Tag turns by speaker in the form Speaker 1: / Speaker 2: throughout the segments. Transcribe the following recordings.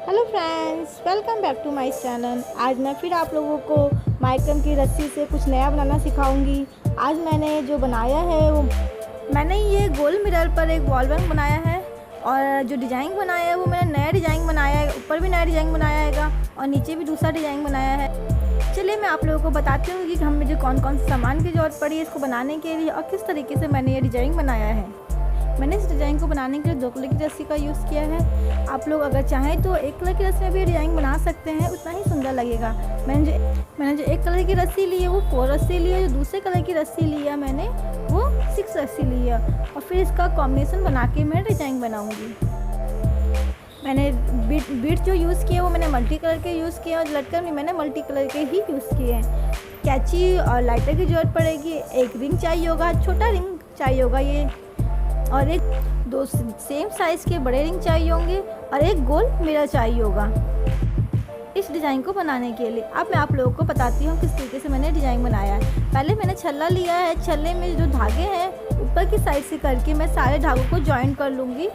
Speaker 1: Hello friends, welcome back to my channel. आज मैं फिर आप लोगों को माइक्रम की रस्सी से कुछ नया बनाना सिखाऊंगी। आज मैंने जो बनाया है वो मैंने ये गोल मिरर पर एक वॉल बैंग बनाया है और जो डिज़ाइन बनाया है वो मैंने नया डिज़ाइन बनाया है। ऊपर भी नया डिज़ाइन बनाया है और नीचे भी दूसरा डिज़ाइन बनाया है। चलिए मैं आप लोगों को बताती हूँ कि हमें जो कौन कौन से सामान की ज़रूरत पड़ी है इसको बनाने के लिए और किस तरीके से मैंने ये डिज़ाइन बनाया है। मैंने इस डिज़ाइन को बनाने के लिए 2 कलर की रस्सी का यूज़ किया है। आप लोग अगर चाहें तो 1 कलर की रस्सी में भी डिज़ाइन बना सकते हैं, उतना ही सुंदर लगेगा। मैंने जो 1 कलर की रस्सी ली है वो 4 रस्सी ली है। जो दूसरे कलर की रस्सी ली है मैंने वो 6 रस्सी ली है और फिर इसका कॉम्बिनेशन बना के मैं डिज़ाइन बनाऊँगी। मैंने बीट जो यूज़ किए वो मैंने मल्टी कलर के यूज़ किए और लटकन भी मैंने मल्टी कलर के ही यूज़ किए हैं। कैंची और लाइटर की ज़रूरत पड़ेगी। एक रिंग चाहिए होगा, छोटा रिंग चाहिए होगा ये, और एक 2 सेम साइज़ के बड़े रिंग चाहिए होंगे और एक गोल मिरर चाहिए होगा इस डिज़ाइन को बनाने के लिए। अब मैं आप लोगों को बताती हूँ किस तरीके से मैंने डिज़ाइन बनाया है। पहले मैंने छल्ला लिया है। छल्ले में जो धागे हैं ऊपर की साइड से करके मैं सारे धागों को जॉइन कर लूँगी।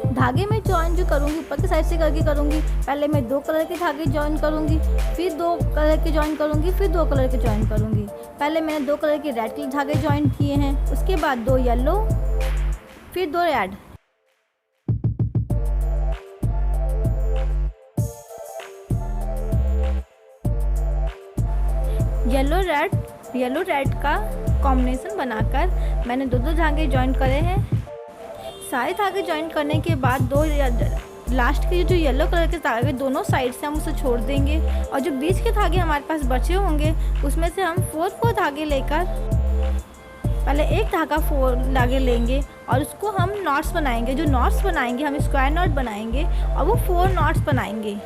Speaker 1: धागे में जॉइन जो करूँगी ऊपर की साइड से करके करूँगी। पहले मैं 2 कलर के धागे जॉइन करूँगी, फिर 2 कलर के जॉइन करूँगी, फिर 2 कलर के जॉइन करूँगी। पहले मैंने 2 कलर के रेड के धागे जॉइन किए हैं, उसके बाद 2 येलो, फिर 2 रेड। येलो रेड का कॉम्बिनेशन बनाकर मैंने 2 धागे जॉइन करे हैं। सारे धागे जॉइन करने के बाद 2 लास्ट के जो येलो कलर के धागे दोनों साइड से हम उसे छोड़ देंगे और जो बीच के धागे हमारे पास बचे होंगे उसमें से हम 4 धागे लेकर पहले एक धागा 4 धागे लेंगे और उसको हम नॉट्स बनाएंगे। जो नॉट्स बनाएंगे हम स्क्वायर नॉट बनाएंगे और वो 4 नॉट्स बनाएंगे।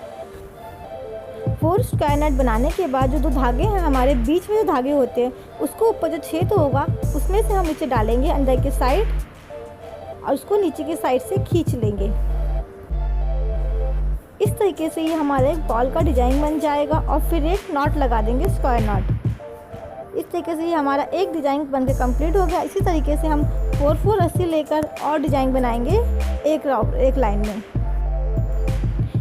Speaker 1: 4 स्क्वायर नॉट बनाने के बाद जो 2 धागे हैं हमारे बीच में जो धागे होते हैं उसको ऊपर जो छेद होगा उसमें से हम नीचे डालेंगे अंदर के साइड और उसको नीचे की साइड से खींच लेंगे। इस तरीके से ये हमारे बॉल का डिज़ाइन बन जाएगा और फिर एक नॉट लगा देंगे स्क्वायर नॉट। इस तरीके से ये हमारा एक डिज़ाइन बनकर कंप्लीट हो गया। इसी तरीके से हम 4 रस्सी लेकर और डिज़ाइन बनाएंगे एक लाइन में।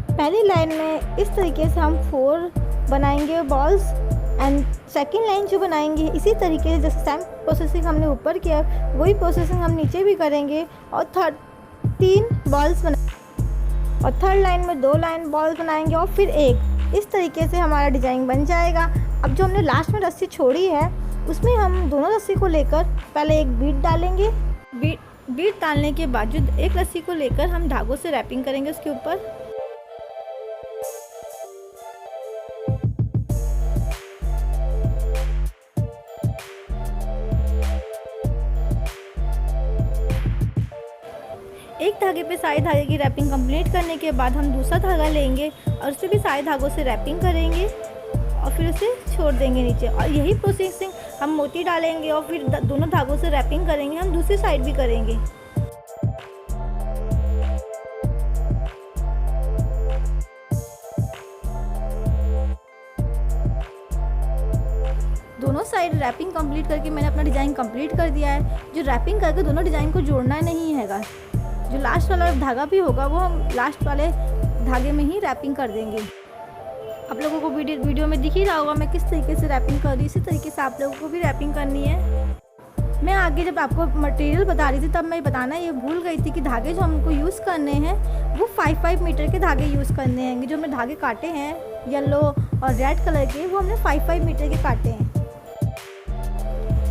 Speaker 1: पहली लाइन में इस तरीके से हम 4 बनाएंगे बॉल्स एंड सेकेंड लाइन जो बनाएंगे इसी तरीके से जैसे सेम प्रोसेसिंग हमने ऊपर किया वही प्रोसेसिंग हम नीचे भी करेंगे और 3 बॉल्स और थर्ड लाइन में 2 लाइन बॉल्स बनाएंगे और फिर एक। इस तरीके से हमारा डिज़ाइन बन जाएगा। अब जो हमने लास्ट में रस्सी छोड़ी है उसमें हम दोनों रस्सी को लेकर पहले एक बीट डालेंगे। बीट डालने के बाद जो एक रस्सी को लेकर हम धागों से रैपिंग करेंगे उसके ऊपर। एक धागे पे सारे धागे की रैपिंग कंप्लीट करने के बाद हम दूसरा धागा लेंगे और उसे भी सारे धागों से रैपिंग करेंगे और फिर उसे छोड़ देंगे नीचे। और यही प्रोसेसिंग हम मोती डालेंगे और फिर दोनों धागों से रैपिंग करेंगे। हम दूसरी साइड भी करेंगे। दोनों साइड रैपिंग कंप्लीट करके मैंने अपना डिज़ाइन कंप्लीट कर दिया है। जो रैपिंग करके दोनों डिज़ाइन को जोड़ना नहीं हैगा। जो लास्ट वाला धागा भी होगा वो हम लास्ट वाले धागे में ही रैपिंग कर देंगे। आप लोगों को वीडियो में दिख ही रहा होगा मैं किस तरीके से रैपिंग कर रही हूँ। इसी तरीके से आप लोगों को भी रैपिंग करनी है। मैं आगे जब आपको मटेरियल बता रही थी तब मैं बताना ये भूल गई थी कि धागे जो हमको यूज़ करने हैं वो 5-5 मीटर के धागे यूज़ करने हैं। जो हमने धागे काटे हैं येलो और रेड कलर के वो हमने 5-5 मीटर के काटे हैं।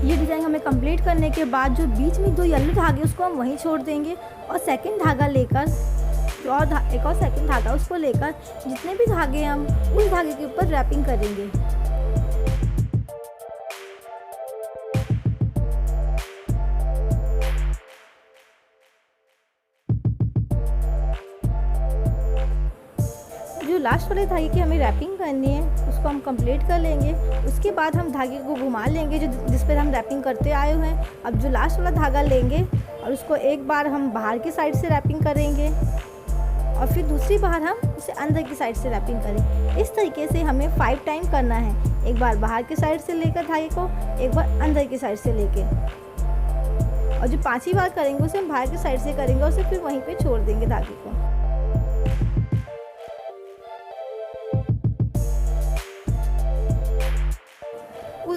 Speaker 1: ये डिज़ाइन हमें कंप्लीट करने के बाद जो बीच में 2 येलो धागे उसको हम वहीं छोड़ देंगे और सेकंड धागा लेकर एक और सेकंड धागा उसको लेकर जितने भी धागे हम उस धागे के ऊपर रैपिंग करेंगे। जो लास्ट वाले धागे की हमें रैपिंग करनी है उसको हम कंप्लीट कर लेंगे। उसके बाद हम धागे को घुमा लेंगे जिस पर हम रैपिंग करते आए हुए हैं। अब जो लास्ट वाला धागा लेंगे और उसको एक बार हम बाहर की साइड से रैपिंग करेंगे और फिर दूसरी बार हम उसे अंदर की साइड से रैपिंग करेंगे। इस तरीके से हमें 5 टाइम करना है। एक बार बाहर की साइड से लेकर धागे को, एक बार अंदर की साइड से लेके और जो 5वीं बार करेंगे उसे हम बाहर की साइड से करेंगे और उसे फिर वहीं पे छोड़ देंगे धागे को।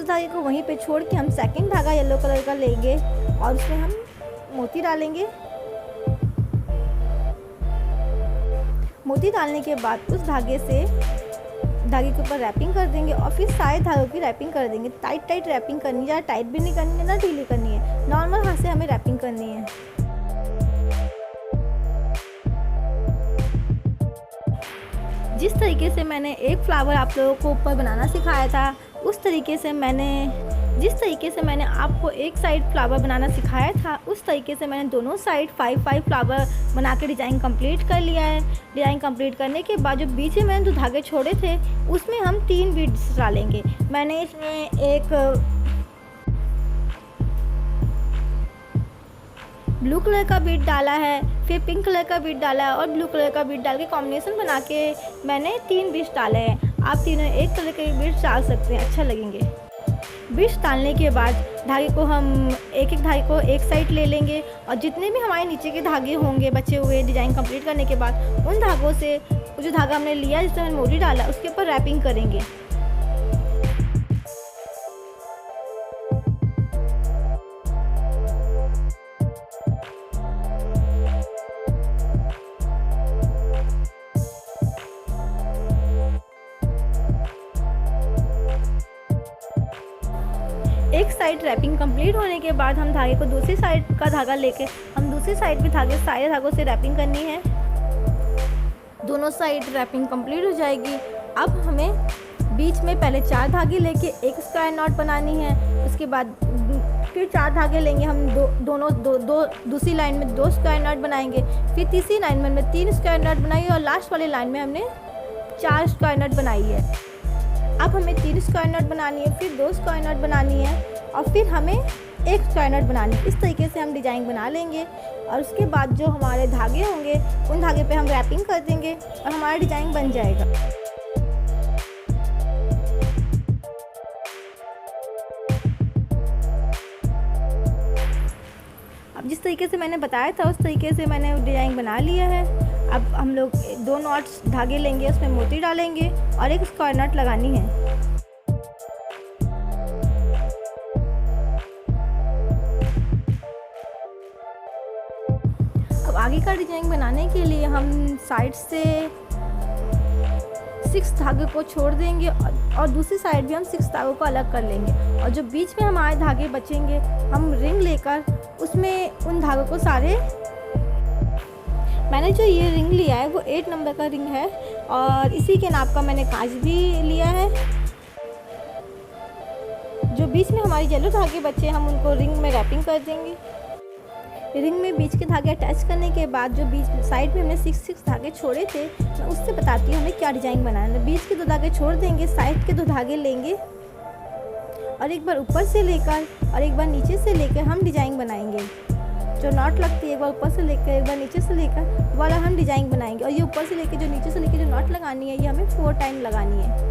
Speaker 1: उस धागे को वहीं पे छोड़ के हम सेकंड धागा येलो कलर का लेंगे और उसमें हम मोती डालेंगे। मोती डालने के बाद उस धागे के ऊपर रैपिंग कर देंगे और फिर सारे धागों की रैपिंग कर देंगे। टाइट रैपिंग करनी है, ज़्यादा टाइट भी नहीं करनी है ना ढीली करनी है, नॉर्मल हाथ से हमें रैपिंग करनी है। जिस तरीके से मैंने एक फ्लावर आप लोगों को ऊपर बनाना सिखाया था, जिस तरीके से मैंने आपको एक साइड फ्लावर बनाना सिखाया था, उस तरीके से मैंने दोनों साइड 5 फ्लावर बना के डिज़ाइन कंप्लीट कर लिया है। डिज़ाइन कंप्लीट करने के बाद जो बीच में मैंने जो धागे छोड़े थे उसमें हम 3 बीड्स डालेंगे। मैंने इसमें एक ब्लू कलर का बीड डाला है, फिर पिंक कलर का बीड डाला है और ब्लू कलर का बीड डाल के कॉम्बिनेशन बना के मैंने 3 बीड्स डाले हैं। आप तीनों एक कलर के बीड्स डाल सकते हैं, अच्छा लगेंगे। बीड्स डालने के बाद धागे को हम एक धागे को एक साइड ले लेंगे और जितने भी हमारे नीचे के धागे होंगे बचे हुए डिज़ाइन कंप्लीट करने के बाद, उन धागों से जो धागा हमने लिया जिसमें मैंने मोती डाला उसके ऊपर रैपिंग करेंगे। एक साइड रैपिंग कंप्लीट होने के बाद हम धागे को दूसरी साइड का धागा लेके हम दूसरी साइड भी सारे धागों से रैपिंग करनी है। दोनों साइड रैपिंग कंप्लीट हो जाएगी। अब हमें बीच में पहले 4 धागे लेके एक स्क्वायर नॉट बनानी है। उसके बाद फिर 4 धागे लेंगे हम, दूसरी लाइन में 2 स्क्वायर नॉट बनाएंगे। फिर तीसरी लाइन में हमने 3 स्क्वायर नॉट बनाई और लास्ट वाली लाइन में हमने 4 स्क्वायर नॉट बनाई है। अब हमें 3 स्क्वायर नॉट बनानी है, फिर 2 स्क्वायर नॉट बनानी है और फिर हमें 1 स्क्वायर नॉट बनानी है। इस तरीके से हम डिज़ाइन बना लेंगे और उसके बाद जो हमारे धागे होंगे उन धागे पे हम रैपिंग कर देंगे और हमारा डिज़ाइन बन जाएगा। अब जिस तरीके से मैंने बताया था उस तरीके से मैंने डिज़ाइन बना लिया है। अब हम लोग 2 नॉट्स धागे लेंगे, उसमें मोती डालेंगे और 1 स्क्वायर नॉट लगानी है। अब आगे का डिज़ाइन बनाने के लिए हम साइड से 6 धागे को छोड़ देंगे और दूसरी साइड भी हम 6 धागों को अलग कर लेंगे और जो बीच में हमारे धागे बचेंगे हम रिंग लेकर उसमें उन धागों को सारे, मैंने जो ये रिंग लिया है वो 8 नंबर का रिंग है और इसी के नाप का मैंने कांच भी लिया है। जो बीच में हमारी येलो धागे बचे हम उनको रिंग में रैपिंग कर देंगे। रिंग में बीच के धागे अटैच करने के बाद जो बीच साइड में हमने 6 धागे छोड़े थे, मैं उससे बताती हूँ हमें क्या डिज़ाइन बनाना है। बीच के 2 धागे छोड़ देंगे, साइड के 2 धागे लेंगे और एक बार ऊपर से लेकर और एक बार नीचे से लेकर हम डिज़ाइन बनाएंगे। जो नॉट लगती है एक बार ऊपर से लेकर एक बार नीचे से लेकर वाला हम डिज़ाइन बनाएंगे और ये ऊपर से लेकर जो नीचे से लेकर जो नॉट लगानी है ये हमें 4 टाइम लगानी है।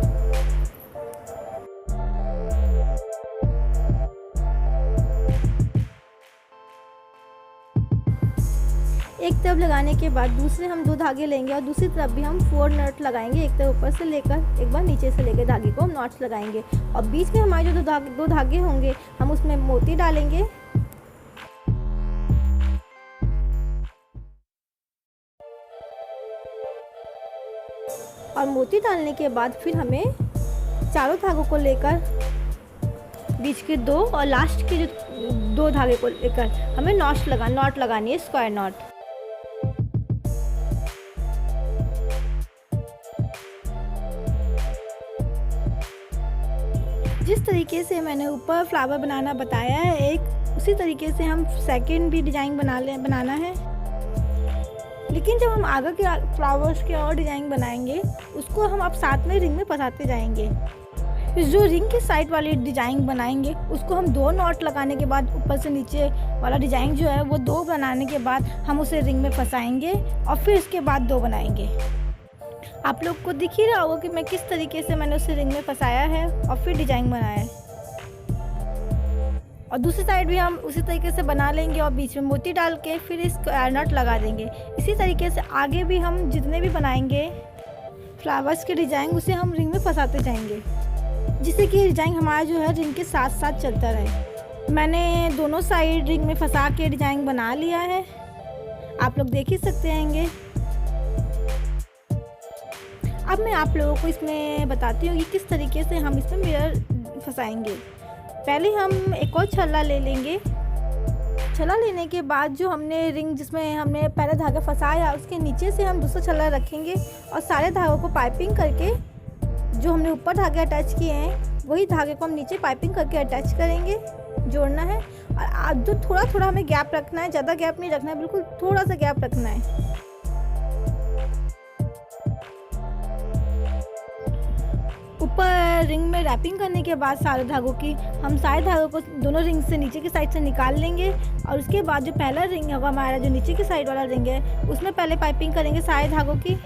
Speaker 1: एक तरफ लगाने के बाद दूसरे हम 2 धागे लेंगे और दूसरी तरफ भी हम 4 नॉट लगाएंगे। एक तरफ ऊपर से लेकर एक बार नीचे से लेकर धागे को हम नॉट्स लगाएंगे और बीच में हमारे जो 2 धागे होंगे हम उसमें मोती डालेंगे। और मोती डालने के बाद फिर हमें चारों धागों को लेकर बीच के 2 और लास्ट के जो 2 धागे को लेकर हमें नॉट लगानी है, स्क्वायर नॉट। जिस तरीके से मैंने ऊपर फ्लावर बनाना बताया है एक, उसी तरीके से हम सेकंड भी डिज़ाइन बनाना है। लेकिन जब हम आगे के फ्लावर्स के और डिज़ाइन बनाएंगे उसको हम अब साथ में रिंग में फंसाते जाएंगे। जो रिंग के साइड वाली डिज़ाइन बनाएंगे उसको हम 2 नॉट लगाने के बाद ऊपर से नीचे वाला डिज़ाइन जो है वो 2 बनाने के बाद हम उसे रिंग में फंसाएंगे और फिर इसके बाद 2 बनाएंगे। आप लोग को दिख ही रहा होगा कि मैं किस तरीके से मैंने उसे रिंग में फंसाया है और फिर डिज़ाइन बनाया है। और दूसरी साइड भी हम उसी तरीके से बना लेंगे और बीच में मोती डाल के फिर इस नॉट लगा देंगे। इसी तरीके से आगे भी हम जितने भी बनाएंगे फ्लावर्स के डिज़ाइन उसे हम रिंग में फंसाते जाएंगे। जिससे कि डिज़ाइन हमारा जो है रिंग के साथ साथ चलता रहे। मैंने दोनों साइड रिंग में फंसा के डिज़ाइन बना लिया है, आप लोग देख ही सकते हैंगे। अब मैं आप लोगों को इसमें बताती हूँ कि किस तरीके से हम इसमें मिरर फंसाएंगे। पहले हम एक और छल्ला ले लेंगे। छल्ला लेने के बाद जो हमने रिंग जिसमें हमने पहले धागा फंसाया उसके नीचे से हम दूसरा छल्ला रखेंगे और सारे धागों को पाइपिंग करके जो हमने ऊपर धागे अटैच किए हैं वही धागे को हम नीचे पाइपिंग करके अटैच करेंगे, जोड़ना है। और आज जो थोड़ा थोड़ा हमें गैप रखना है, ज़्यादा गैप नहीं रखना है, बिल्कुल थोड़ा सा गैप रखना है। ऊपर रिंग में रैपिंग करने के बाद सारे धागों की हम सारे धागों को दोनों रिंग से नीचे की साइड से निकाल लेंगे और उसके बाद जो पहला रिंग होगा हमारा, जो नीचे की साइड वाला रिंग है, उसमें पहले पाइपिंग करेंगे सारे धागों की।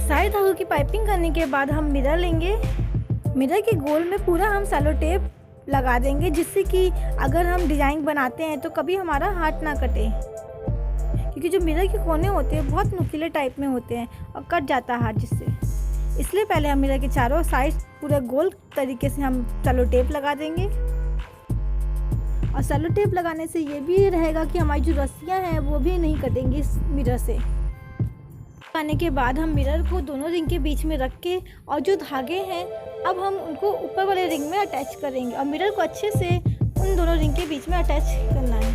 Speaker 1: सारे धागों की पाइपिंग करने के बाद हम मिरर लेंगे। मिरर के गोल में पूरा हम सेलो टेप लगा देंगे, जिससे कि अगर हम डिज़ाइन बनाते हैं तो कभी हमारा हाथ ना कटे, क्योंकि जो मिरर के कोने होते हैं बहुत नुकीले टाइप में होते हैं और कट जाता है हाथ जिससे। इसलिए पहले हम मिरर के चारों साइड पूरा गोल तरीके से हम सेलो टेप लगा देंगे। और सेलो टेप लगाने से ये भी रहेगा कि हमारी जो रस्सियाँ हैं वो भी नहीं कटेंगी इस मिरर से। लगाने के बाद हम मिरर को दोनों रिंग के बीच में रख के और जो धागे हैं अब हम उनको ऊपर वाले रिंग में अटैच करेंगे और मिरर को अच्छे से उन दोनों रिंग के बीच में अटैच करना है।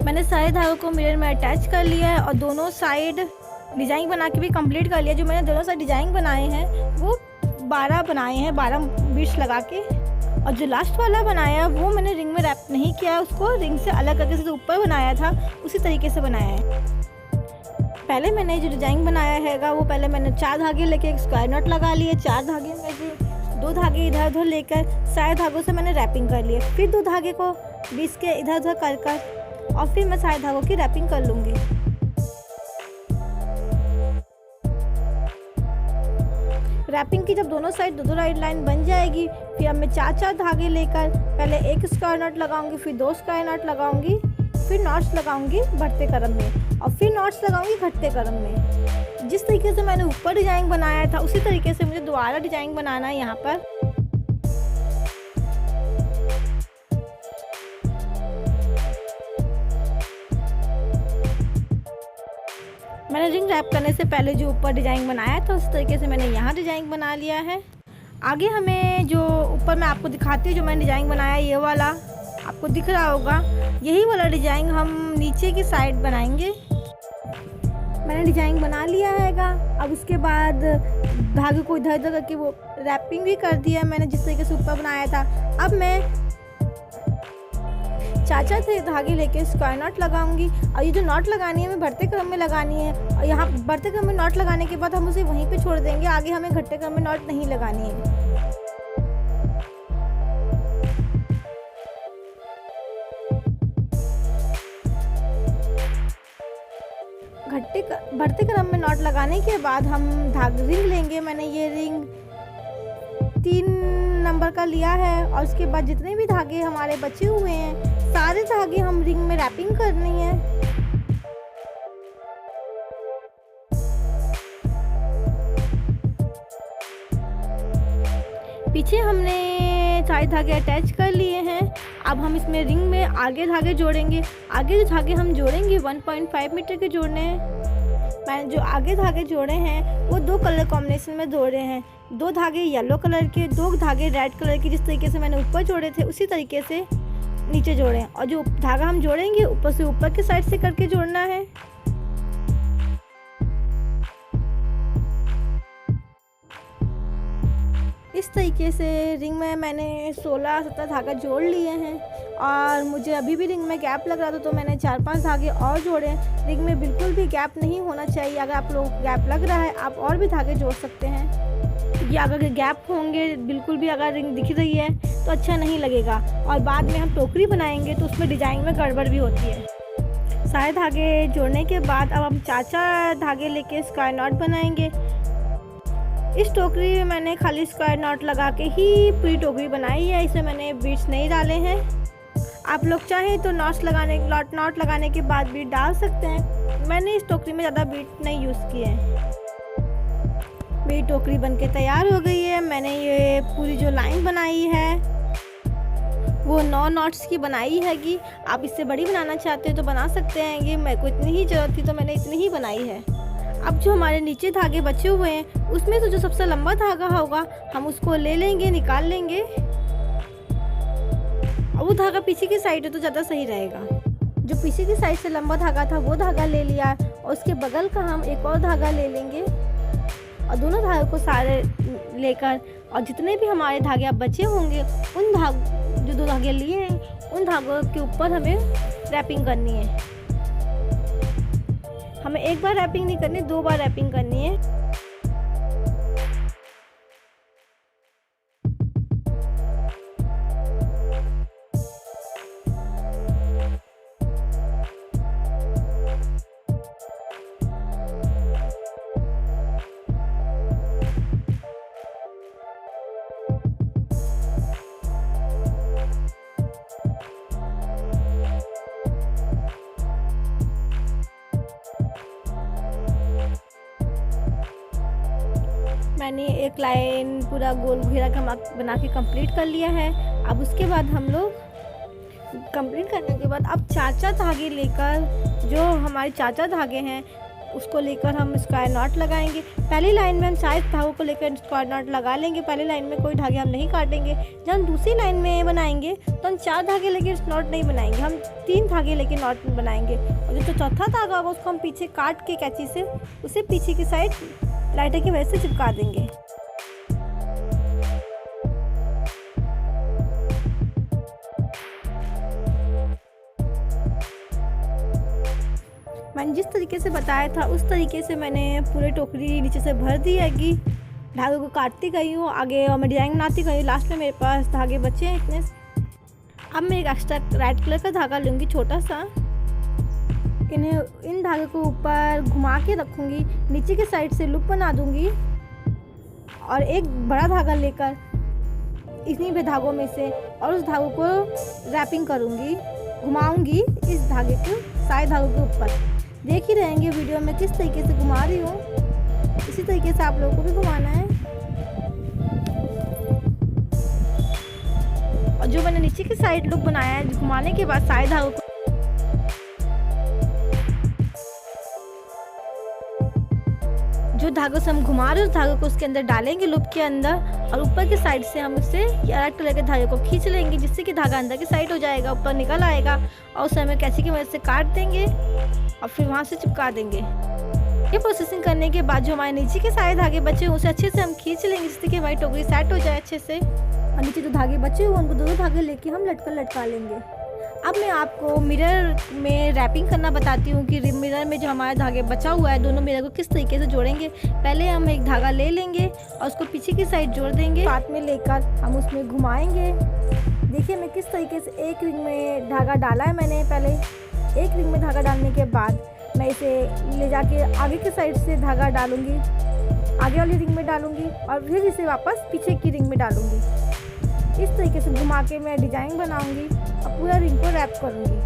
Speaker 1: मैंने सारे धागों को मिरर में अटैच कर लिया है और दोनों साइड डिज़ाइन बना के भी कंप्लीट कर लिया। जो मैंने दोनों साइड डिज़ाइन बनाए हैं वो 12 बनाए हैं, 12 बीट्स लगा के। और जो लास्ट वाला बनाया वो मैंने रिंग में रैप नहीं किया, उसको रिंग से अलग करके जो ऊपर बनाया था उसी तरीके से बनाया है। पहले मैंने जो डिज़ाइन बनाया हैगा वो पहले मैंने 4 धागे लेके एक स्क्वायर नॉट लगा लिए। 4 धागे में से 2 धागे इधर उधर लेकर सारे धागों से मैंने रैपिंग कर लिए। फिर 2 धागे को बीच के इधर उधर कर और फिर मैं सारे धागों की रैपिंग कर लूँगी। रैपिंग की जब दोनों साइड 2-2 लाइन बन जाएगी फिर अब मैं 4-4 धागे लेकर पहले एक स्क्वायर नॉट लगाऊंगी, फिर 2 स्क्वायर नॉट लगाऊंगी, फिर नॉट्स लगाऊंगी बढ़ते क्रम में और फिर नॉट्स लगाऊंगी घटते क्रम में। जिस तरीके से मैंने ऊपर डिज़ाइन बनाया था उसी तरीके से मुझे दोबारा डिज़ाइन बनाना है। यहाँ पर मैंने रिंग रैप करने से पहले जो ऊपर डिज़ाइन बनाया था उस तरीके से मैंने यहाँ डिज़ाइन बना लिया है। आगे हमें जो ऊपर मैं आपको दिखाती हूँ जो मैंने डिज़ाइन बनाया ये वाला आपको दिख रहा होगा, यही वाला डिज़ाइन हम नीचे की साइड बनाएंगे। मैंने डिज़ाइन बना लिया हैगा। अब उसके बाद धागे को इधर उधर करके वो रैपिंग भी कर दिया मैंने जिस तरीके से ऊपर बनाया था। अब मैं 4-4 से धागे लेके स्क्वायर नॉट लगाऊंगी और ये जो नॉट लगानी है हमें बढ़ते क्रम में लगानी है और यहाँ बढ़ते क्रम में नॉट लगाने के बाद हम उसे वहीं पे छोड़ देंगे, आगे हमें घटते क्रम में नॉट नहीं लगानी है। बढ़ते क्रम में नॉट लगाने के बाद हम धागे रिंग लेंगे। मैंने ये रिंग 3 नंबर का लिया है और उसके बाद जितने भी धागे हमारे बचे हुए हैं सारे धागे हम रिंग में रैपिंग करनी है। पीछे हमने सारे धागे अटैच कर लिए हैं। अब हम इसमें रिंग में आगे धागे जोड़ेंगे। आगे जो धागे हम जोड़ेंगे 1.5 मीटर के जोड़ने हैं। मैंने जो आगे धागे जोड़े हैं वो 2 कलर कॉम्बिनेशन में जोड़े हैं। 2 धागे येलो कलर के, 2 धागे रेड कलर के। जिस तरीके से मैंने ऊपर जोड़े थे उसी तरीके से नीचे जोड़े हैं और जो धागा हम जोड़ेंगे ऊपर से ऊपर के साइड से करके जोड़ना है। इस तरीके से रिंग में मैंने 16-17 धागा जोड़ लिए हैं और मुझे अभी भी रिंग में गैप लग रहा था, तो मैंने 4-5 धागे और जोड़े। रिंग में बिल्कुल भी गैप नहीं होना चाहिए। अगर आप लोग गैप लग रहा है आप और भी धागे जोड़ सकते हैं। ये अगर गैप होंगे बिल्कुल भी, अगर रिंग दिख रही है तो अच्छा नहीं लगेगा। और बाद में हम टोकरी बनाएंगे तो उसमें डिजाइन में गड़बड़ भी होती है। सारे धागे जोड़ने के बाद अब हम 4-4 धागे लेके स्क्वायर नॉट बनाएंगे। इस टोकरी में मैंने खाली स्क्वायर नॉट लगा के ही पूरी टोकरी बनाई है, इसमें मैंने बीट्स नहीं डाले हैं। आप लोग चाहें तो नॉट लगाने के बाद बीट डाल सकते हैं। मैंने इस टोकरी में ज़्यादा बीट नहीं यूज़ किए हैं। मेरी टोकरी बनके तैयार हो गई है। मैंने ये पूरी जो लाइन बनाई है वो 9 नॉट्स की बनाई है। कि आप इससे बड़ी बनाना चाहते हो तो बना सकते हैं। ये मेरे को इतनी ही ज़रूरत थी तो मैंने इतनी ही बनाई है। अब जो हमारे नीचे धागे बचे हुए हैं उसमें तो जो सबसे लंबा धागा होगा हम उसको ले लेंगे, निकाल लेंगे। और वो धागा पीछे की साइड है तो ज़्यादा सही रहेगा। जो पीछे की साइड से लंबा धागा था वो धागा ले लिया और उसके बगल का हम एक और धागा ले लेंगे और दोनों धागे को सारे लेकर, और जितने भी हमारे धागे अब बचे होंगे उन जो 2 धागे लिए हैं उन धागों के ऊपर हमें रैपिंग करनी है। हमें एक बार रैपिंग नहीं करनी, 2 बार रैपिंग करनी है। मैंने एक लाइन पूरा गोल घेरा बना के कंप्लीट कर लिया है। अब उसके बाद हम लोग कंप्लीट करने के बाद अब 4-4 धागे लेकर, जो हमारे 4-4 धागे हैं उसको लेकर हम स्क्वायर नॉट लगाएंगे। पहली लाइन में हम 4 धागों को लेकर स्क्वायर नॉट लगा लेंगे। पहली लाइन में कोई धागे हम नहीं काटेंगे। जब हम दूसरी लाइन में बनाएंगे तो हम 4 धागे लेके नॉट नहीं बनाएंगे, हम 3 धागे लेके नॉट बनाएंगे। और जो चौथा धागा होगा उसको हम पीछे काट के कैंची से उसे पीछे की साइड लाइटर की वजह से चिपका देंगे। मैंने जिस तरीके से बताया था उस तरीके से मैंने पूरे टोकरी नीचे से भर दी है कि धागे को काटती गई हूँ आगे और मैं डिजाइन बनाती गई। लास्ट में मेरे पास धागे बचे हैं इतने। अब मैं एक एक्स्ट्रा रेड कलर का धागा लूँगी छोटा सा। इन धागे को ऊपर घुमा के रखूँगी, नीचे की साइड से लूप बना दूँगी और एक बड़ा धागा लेकर इन्हीं भी धागों में से और उस धागों को रैपिंग करूँगी, घुमाऊँगी इस धागे को सारे धागों के ऊपर। देख ही रहेंगे वीडियो में किस तरीके से घुमा रही हूँ, इसी तरीके से आप लोगों को भी घुमाना है। और जो मैंने नीचे की साइड लुक बनाया है घुमाने के बाद सारे धागों को जो धागों से हम घुमा रहे हैं उस धागे को उसके अंदर डालेंगे लूप के अंदर और ऊपर की साइड से हम उससे रेड कलर के धागे को खींच लेंगे जिससे कि धागा अंदर की साइड हो जाएगा, ऊपर निकल आएगा और उसे हमें कैंची की मदद से काट देंगे और फिर वहाँ से चिपका देंगे। ये प्रोसेसिंग करने के बाद जो हमारे नीचे के सारे धागे बचे हुए उसे अच्छे से हम खींच लेंगे जिससे कि हमारी टोकरी सेट हो जाए अच्छे से। और नीचे जो धागे बचे हुए उनको 2 धागे लेके हम लटका लेंगे। अब मैं आपको मिरर में रैपिंग करना बताती हूँ कि मिरर में जो हमारा धागे बचा हुआ है दोनों मिरर को किस तरीके से जोड़ेंगे। पहले हम एक धागा ले लेंगे और उसको पीछे की साइड जोड़ देंगे, हाथ में लेकर हम उसमें घुमाएंगे। देखिए मैं किस तरीके से एक रिंग में धागा डाला है। मैंने पहले एक रिंग में धागा डालने के बाद मैं इसे ले जाके आगे की साइड से धागा डालूंगी, आगे वाली रिंग में डालूंगी और फिर इसे वापस पीछे की रिंग में डालूंगी। इस तरीके से घुमा के मैं डिजाइन बनाऊंगी और पूरा रिंग को रैप करूंगी।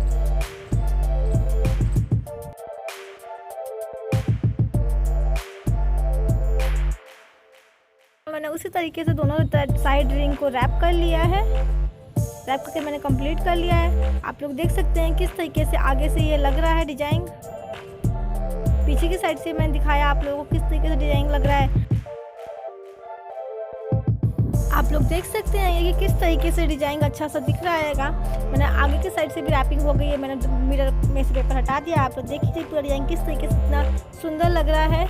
Speaker 1: मैंने उसी तरीके से दोनों साइड रिंग को रैप कर लिया है। रैप करके मैंने कंप्लीट कर लिया है। आप लोग देख सकते हैं किस तरीके से आगे से ये लग रहा है डिजाइन। पीछे की साइड से मैंने दिखाया आप लोगों को किस तरीके से डिजाइन लग रहा है। आप लोग देख सकते हैं ये किस तरीके से डिजाइन अच्छा सा दिख रहा है। मैंने आगे की साइड से भी रैपिंग हो गई है, मैंने मिरर में से पेपर हटा दिया। आप लोग देख लीजिए पूरा डिजाइन किस तरीके से इतना सुंदर लग रहा है।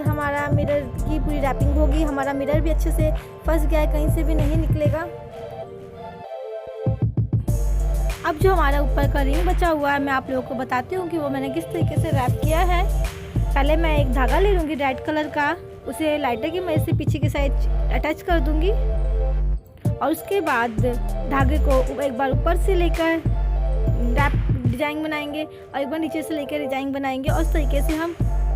Speaker 1: हमारा मिरर की पूरी रैपिंग होगी, हमारा मिरर भी अच्छे से फंस गया है, कहीं से भी नहीं निकलेगा। अब जो हमारा ऊपर का रिंग बचा हुआ है मैं आप लोगों को बताती हूँ कि वो मैंने किस तरीके से रैप किया है। पहले मैं एक धागा ले लूँगी रेड कलर का, उसे लाइटर की मदद से पीछे की साइड अटैच कर दूँगी और उसके बाद धागे को एक बार ऊपर से लेकर रैप डिज़ाइन बनाएंगे और एक बार नीचे से लेकर डिज़ाइन बनाएंगे और इस तरीके से हम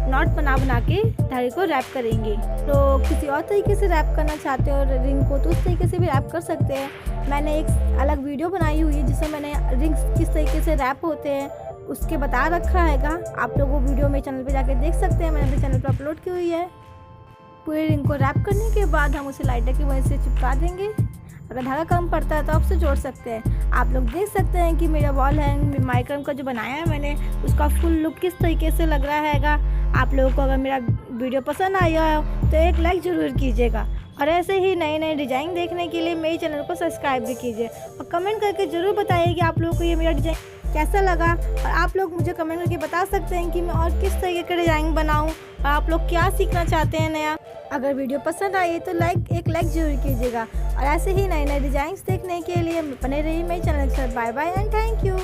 Speaker 1: नॉट बना के धागे को रैप करेंगे। तो किसी और तरीके से रैप करना चाहते हो रिंग को तो उस तरीके से भी रैप कर सकते हैं। मैंने एक अलग वीडियो बनाई हुई है जिसमें मैंने रिंग्स किस तरीके से रैप होते हैं उसके बता रखा हैगा। आप लोग वो वीडियो मेरे चैनल पे जाके देख सकते हैं, मैंने अपने चैनल पर अपलोड की हुई है। पूरे रिंग को रैप करने के बाद हम उसे लाइटर की वजह से चिपका देंगे। अगर धागा कम पड़ता है तो आप उसे जोड़ सकते हैं। आप लोग देख सकते हैं कि मेरा वॉल हैंग माइक्रम का जो बनाया है मैंने उसका फुल लुक किस तरीके से लग रहा हैगा। आप लोगों को अगर मेरा वीडियो पसंद आया हो तो एक लाइक ज़रूर कीजिएगा और ऐसे ही नए नए डिज़ाइन देखने के लिए मेरे चैनल को सब्सक्राइब भी कीजिए और कमेंट करके ज़रूर बताइए कि आप लोगों को ये मेरा डिज़ाइन कैसा लगा। और आप लोग मुझे कमेंट करके बता सकते हैं कि मैं और किस तरीके का डिज़ाइन बनाऊं और आप लोग क्या सीखना चाहते हैं नया। अगर वीडियो पसंद आई तो एक लाइक ज़रूर कीजिएगा और ऐसे ही नए नए डिज़ाइंस देखने के लिए बने रहिए मेरे चैनल के साथ। Bye bye and thank you.